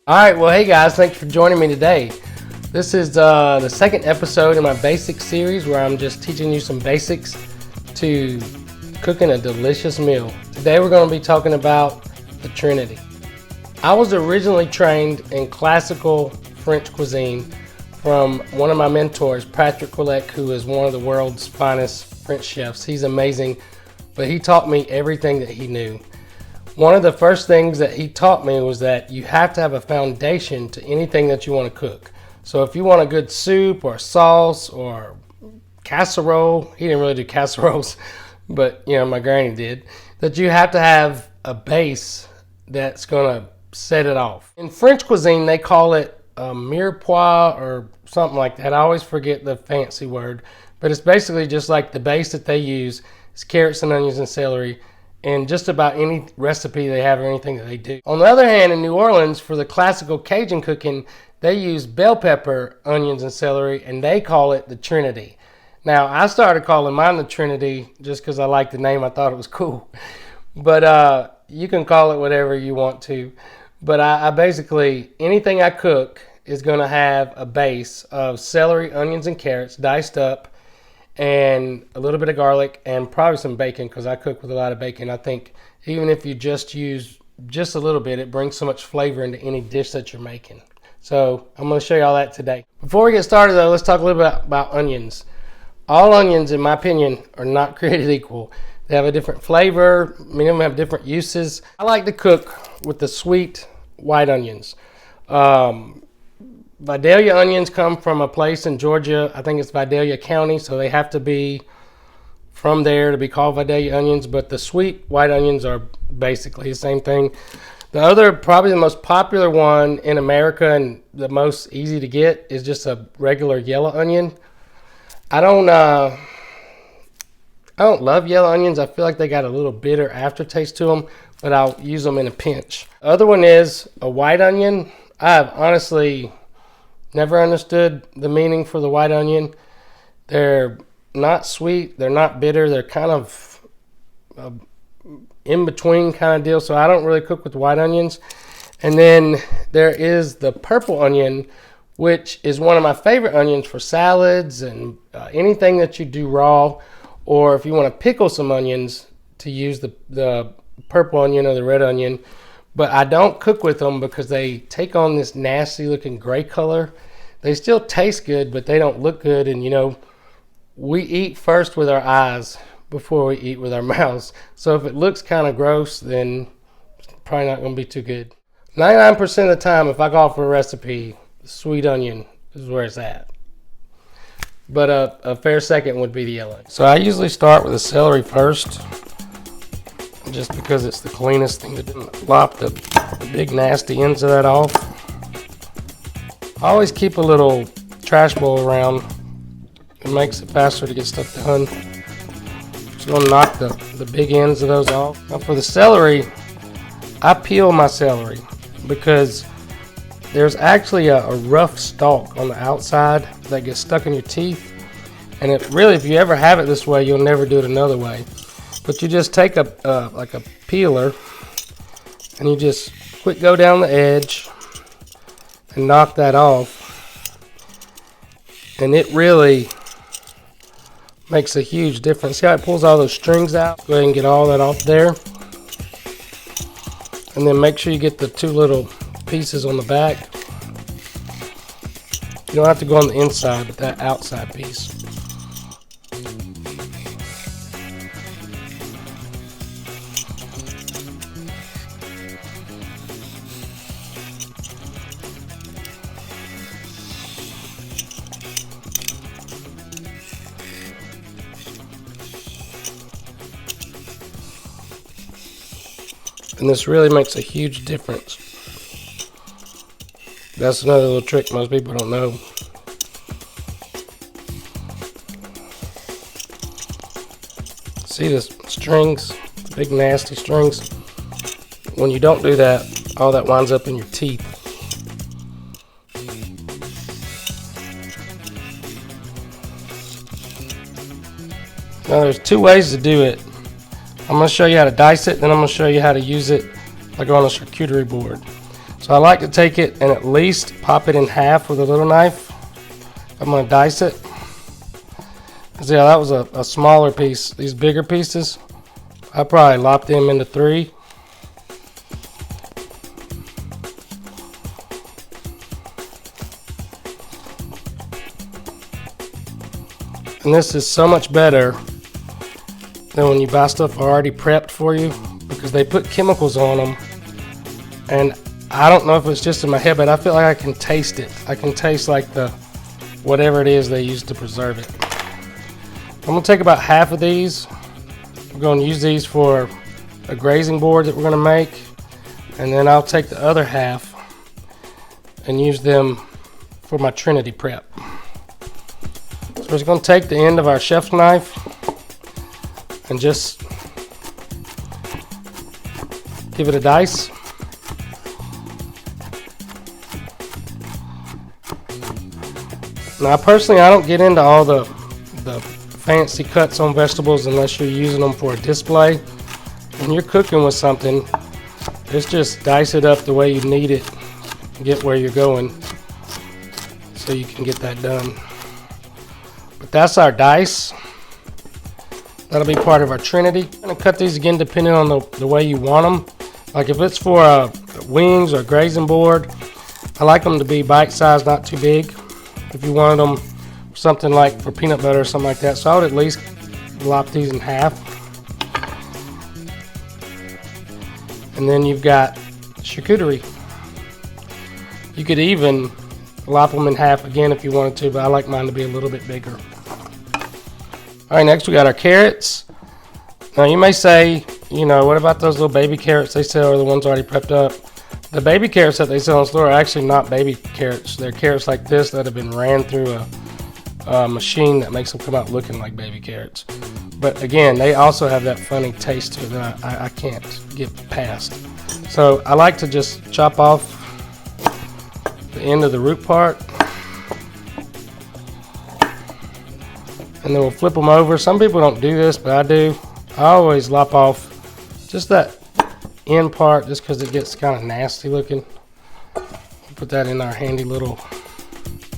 Alright, well hey guys, thanks for joining me today. This is the second episode in my basic series where I'm just teaching you some basics to cooking a delicious meal. Today we're going to be talking about the Trinity. I was originally trained in classical French cuisine from one of my mentors, Patrick Quillec, who is one of the world's finest French chefs. He's amazing, but he taught me everything that he knew. One of the first things that he taught me was that you have to have a foundation to anything that you want to cook. So if you want a good soup or sauce or casserole, he didn't really do casseroles, but you know, my granny did, that you have to have a base that's going to set it off. In French cuisine, they call it Mirepoix or something like that. I always forget the fancy word, but it's basically just like the base that they use is carrots and onions and celery, and just about any recipe they have or anything that they do. On the other hand, in New Orleans, for the classical Cajun cooking, they use bell pepper, onions, and celery, and they call it the Trinity. Now, I started calling mine the Trinity just because I liked the name. I thought it was cool. But you can call it whatever you want to. But I basically, anything I cook is going to have a base of celery, onions, and carrots diced up, and a little bit of garlic, and probably some bacon, because I cook with a lot of bacon. I think even if you just use just a little bit, it brings so much flavor into any dish that you're making. So I'm going to show you all that today. Before we get started though, let's talk a little bit about onions. All onions, in my opinion, are not created equal. They have a different flavor. Many of them have different uses. I like to cook with the sweet white onions. Vidalia onions come from a place in Georgia. I think it's Vidalia County, so they have to be from there to be called Vidalia onions. But the sweet white onions are basically the same thing. The other, probably the most popular one in America and the most easy to get, is just a regular yellow onion. I don't love yellow onions. I feel like they got a little bitter aftertaste to them, but I'll use them in a pinch. The other one is a white onion. I've honestly never understood the meaning for the white onion. They're not sweet, they're not bitter, they're kind of in between kind of deal, so I don't really cook with white onions. And then there is the purple onion, which is one of my favorite onions for salads and anything that you do raw, or if you want to pickle some onions, to use the purple onion or the red onion. But I don't cook with them because they take on this nasty looking gray color. They still taste good, but they don't look good. And you know, we eat first with our eyes before we eat with our mouths. So if it looks kind of gross, then it's probably not going to be too good. 99% of the time, if I go for a recipe, sweet onion is where it's at. But a fair second would be the yellow. So I usually start with the celery first, just because it's the cleanest thing to do. Lop the big nasty ends of that off. I always keep a little trash bowl around. It makes it faster to get stuff done. Just gonna knock the big ends of those off. Now for the celery, I peel my celery because there's actually a rough stalk on the outside that gets stuck in your teeth. And it really, if you ever have it this way, you'll never do it another way. But you just take like a peeler and you just quick go down the edge and knock that off. And it really makes a huge difference. See how it pulls all those strings out? Go ahead and get all that off there. And then make sure you get the two little pieces on the back. You don't have to go on the inside, but that outside piece. And this really makes a huge difference. That's another little trick most people don't know. See the strings, the big nasty strings? When you don't do that, all that winds up in your teeth. Now there's two ways to do it. I'm going to show you how to dice it, then I'm going to show you how to use it like on a charcuterie board. So So I like to take it and at least pop it in half with a little knife. I'm going to dice it. See how that was a smaller piece. These bigger pieces, I probably lop them into 3. And this is so much better than when you buy stuff already prepped for you, because they put chemicals on them. And I don't know if it's just in my head, but I feel like I can taste it. I can taste like the whatever it is they use to preserve it. I'm going to take about half of these. We're going to use these for a grazing board that we're going to make. And then I'll take the other half and use them for my Trinity prep. So we're just going to take the end of our chef's knife and just give it a dice. Now personally, I don't get into all the fancy cuts on vegetables unless you're using them for a display. When you're cooking with something, just dice it up the way you need it and get where you're going so you can get that done. But that's our dice. That'll be part of our Trinity. I'm going to cut these again depending on the way you want them. Like if it's for wings or grazing board, I like them to be bite-sized, not too big. If you wanted them something like for peanut butter or something like that, so I would at least lop these in half. And then you've got charcuterie. You could even lop them in half again if you wanted to, but I like mine to be a little bit bigger. Alright, next we got our carrots. Now you may say, you know, what about those little baby carrots they sell, or the ones already prepped up? The baby carrots that they sell in the store are actually not baby carrots. They're carrots like this that have been ran through a machine that makes them come out looking like baby carrots. But again, they also have that funny taste to it that I can't get past. So I like to just chop off the end of the root part. And then we'll flip them over. Some people don't do this, but I do. I always lop off just that end part just because it gets kind of nasty looking. We'll put that in our handy little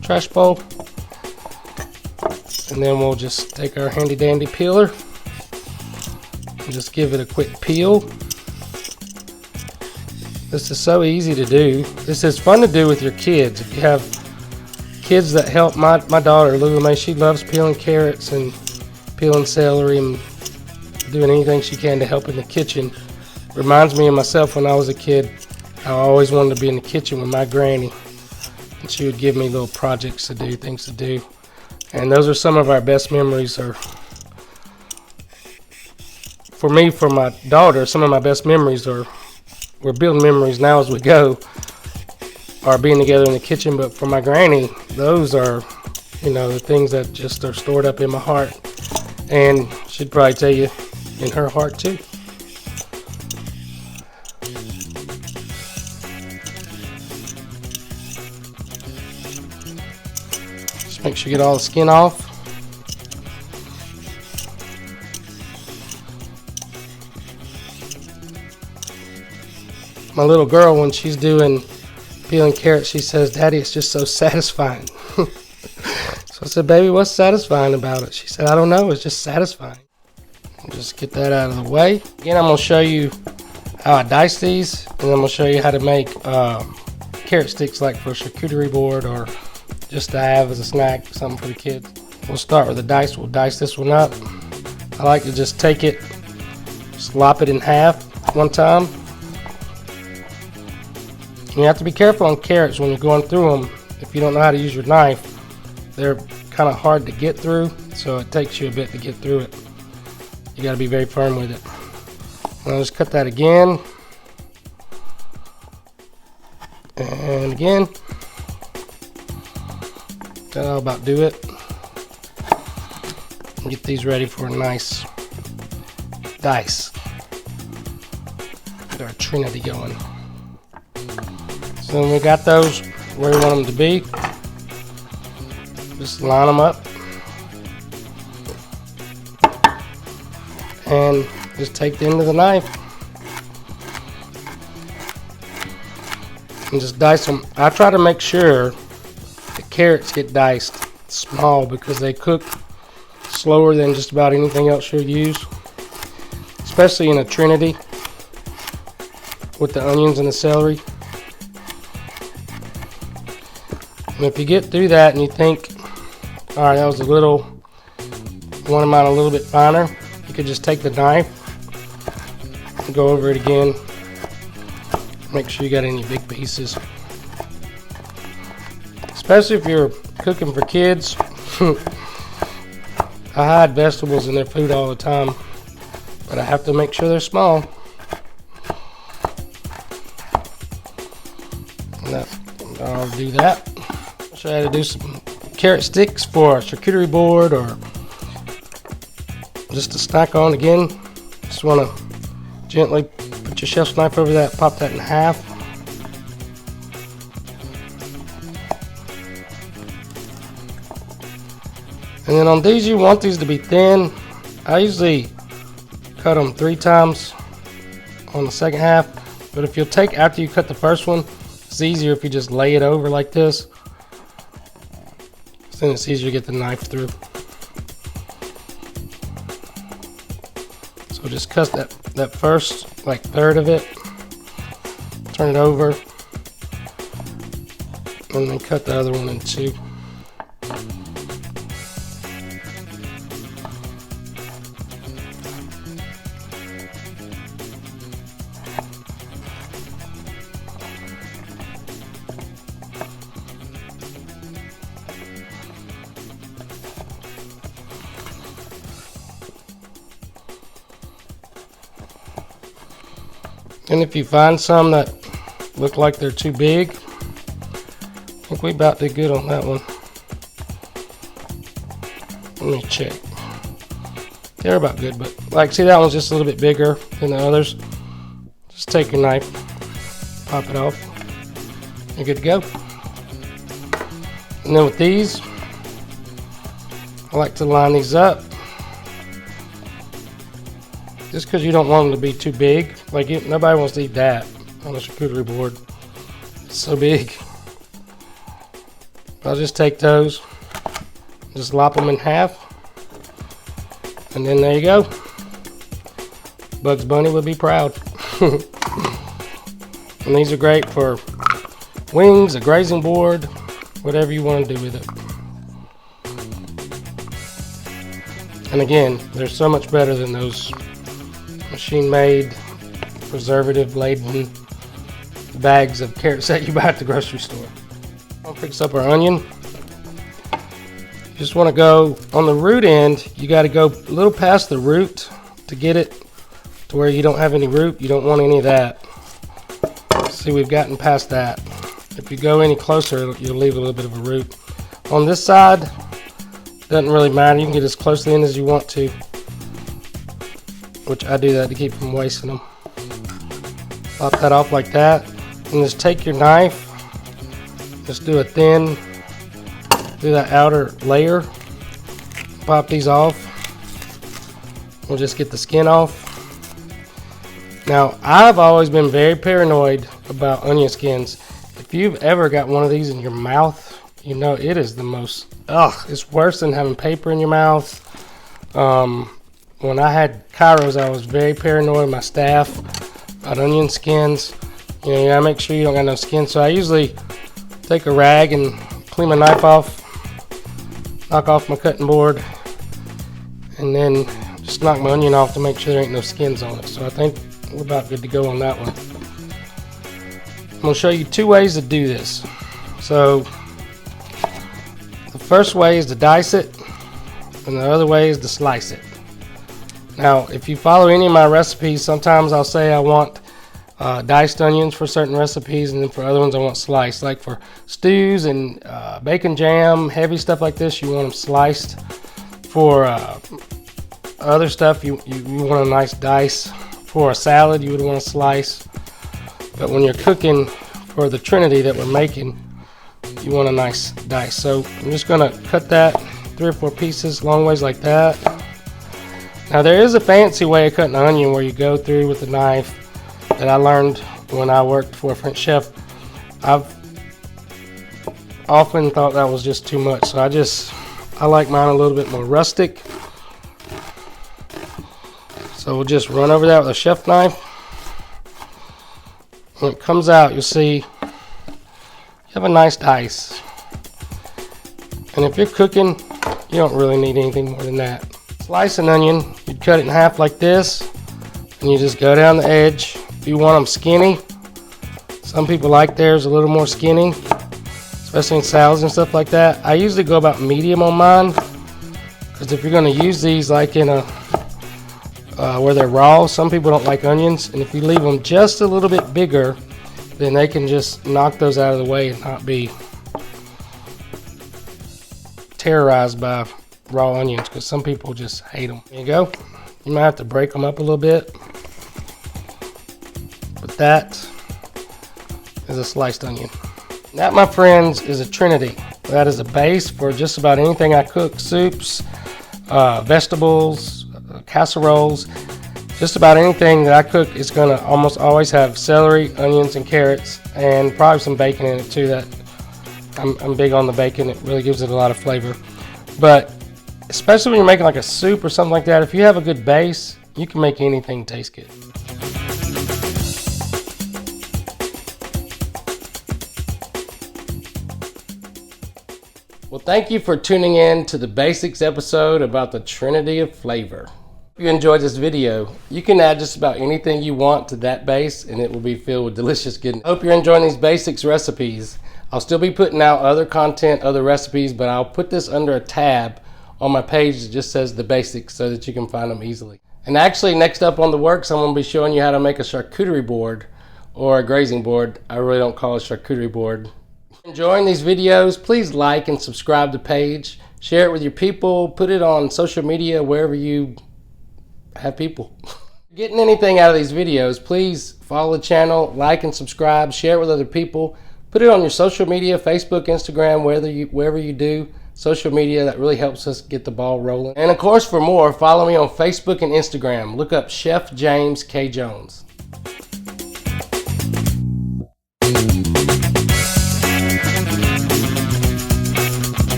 trash bowl. And then we'll just take our handy dandy peeler and just give it a quick peel. This is so easy to do. This is fun to do with your kids. If you have kids that help, my daughter Lulu Mae, she loves peeling carrots and peeling celery and doing anything she can to help in the kitchen. Reminds me of myself when I was a kid. I always wanted to be in the kitchen with my granny, and she would give me little projects to do, things to do. And those are some of our best memories. Or for me, for my daughter, some of my best memories are, we're building memories now as we go, are being together in the kitchen. But for my granny, those are, you know, the things that just are stored up in my heart. And she'd probably tell you in her heart too. Just make sure you get all the skin off. My little girl, when she's doing peeling carrots, she says, "Daddy, it's just so satisfying." So I said, "Baby, what's satisfying about it?" She said, "I don't know, it's just satisfying." Just get that out of the way. Again, I'm going to show you how I dice these, and then I'm going to show you how to make carrot sticks like for a charcuterie board, or just to have as a snack, something for the kids. We'll start with the dice. We'll dice this one up. I like to just take it, just lop it in half one time. And you have to be careful on carrots when you're going through them. If you don't know how to use your knife, they're kind of hard to get through, so it takes you a bit to get through it. You got to be very firm with it. And I'll just cut that again. And again. That'll about do it. And get these ready for a nice dice. Get our Trinity going. So when we got those where we want them to be, just line them up. And just take the end of the knife and just dice them. I try to make sure the carrots get diced small because they cook slower than just about anything else you'll use, especially in a Trinity with the onions and the celery. And if you get through that and you think, all right, that was you want them out a little bit finer, you could just take the knife and go over it again. Make sure you got any big pieces. Especially if you're cooking for kids. I hide vegetables in their food all the time, but I have to make sure they're small. I'll do that. I'll show you how to do some carrot sticks for a charcuterie board or just to snack on. Again, just want to gently put your chef's knife over that, pop that in half. And then on these, you want these to be thin. I usually cut them 3 times on the second half, but if you'll take after you cut the first one, it's easier if you just lay it over like this. Then it's easier to get the knife through. So just cut that first like third of it, turn it over, and then cut the other one in 2. And if you find some that look like they're too big, I think we about did good on that one. Let me check. They're about good, but like, see, that one's just a little bit bigger than the others. Just take your knife, pop it off, you're good to go. And then with these, I like to line these up. Just because you don't want them to be too big. Like, nobody wants to eat that on a charcuterie board. It's so big. I'll just take those, just lop them in half, and then there you go. Bugs Bunny would be proud. And these are great for wings, a grazing board, whatever you want to do with it. And again, they're so much better than those machine-made, preservative-laden bags of carrots that you buy at the grocery store. I'll fix up our onion. You just want to go on the root end. You got to go a little past the root to get it to where you don't have any root. You don't want any of that. See, we've gotten past that. If you go any closer, you'll leave a little bit of a root. On this side, doesn't really matter. You can get as close to the end as you want to, which I do that to keep from wasting them. Pop that off like that, and just take your knife, just do a thin, do that outer layer, pop these off. We'll just get the skin off. Now, I've always been very paranoid about onion skins. If you've ever got one of these in your mouth, you know it is the most, it's worse than having paper in your mouth. When I had Kairos, I was very paranoid with my staff about onion skins. You know, you gotta make sure you don't got no skin. So I usually take a rag and clean my knife off, knock off my cutting board, and then just knock my onion off to make sure there ain't no skins on it. So I think we're about good to go on that one. I'm gonna show you 2 ways to do this. So the first way is to dice it, and the other way is to slice it. Now, if you follow any of my recipes, sometimes I'll say I want diced onions for certain recipes, and then for other ones I want sliced. Like for stews and bacon jam, heavy stuff like this, you want them sliced. For other stuff, you want a nice dice. For a salad, you would want to slice. But when you're cooking for the Trinity that we're making, you want a nice dice. So I'm just going to cut that 3 or 4 pieces long ways like that. Now, there is a fancy way of cutting an onion where you go through with a knife that I learned when I worked for a French chef. I've often thought that was just too much, so I like mine a little bit more rustic. So we'll just run over that with a chef knife. When it comes out, you'll see you have a nice dice. And if you're cooking, you don't really need anything more than that. Slice an onion, you'd cut it in half like this, and you just go down the edge. If you want them skinny, some people like theirs a little more skinny, especially in salads and stuff like that. I usually go about medium on mine, because if you're going to use these like in a where they're raw, some people don't like onions, and if you leave them just a little bit bigger, then they can just knock those out of the way and not be terrorized by raw onions, because some people just hate them. There you go. You might have to break them up a little bit, but that is a sliced onion. That, my friends, is a Trinity. That is a base for just about anything I cook. Soups, vegetables, casseroles, just about anything that I cook is going to almost always have celery, onions, and carrots, and probably some bacon in it too. That I'm big on the bacon. It really gives it a lot of flavor. But especially when you're making like a soup or something like that, if you have a good base, you can make anything taste good. Well, thank you for tuning in to the Basics episode about the Trinity of Flavor. If you enjoyed this video, you can add just about anything you want to that base and it will be filled with delicious goodness. I hope you're enjoying these basics recipes. I'll still be putting out other content, other recipes, but I'll put this under a tab on my page that just says the basics so that you can find them easily. And actually, next up on the works, I'm going to be showing you how to make a charcuterie board or a grazing board. I really don't call it charcuterie board. Enjoying these videos, please like and subscribe to the page. Share it with your people. Put it on social media, wherever you have people. Getting anything out of these videos, please follow the channel, like and subscribe, share it with other people. Put it on your social media, Facebook, Instagram, wherever you do social media. That really helps us get the ball rolling. And of course, for more, follow me on Facebook and Instagram. Look up Chef James K. Jones.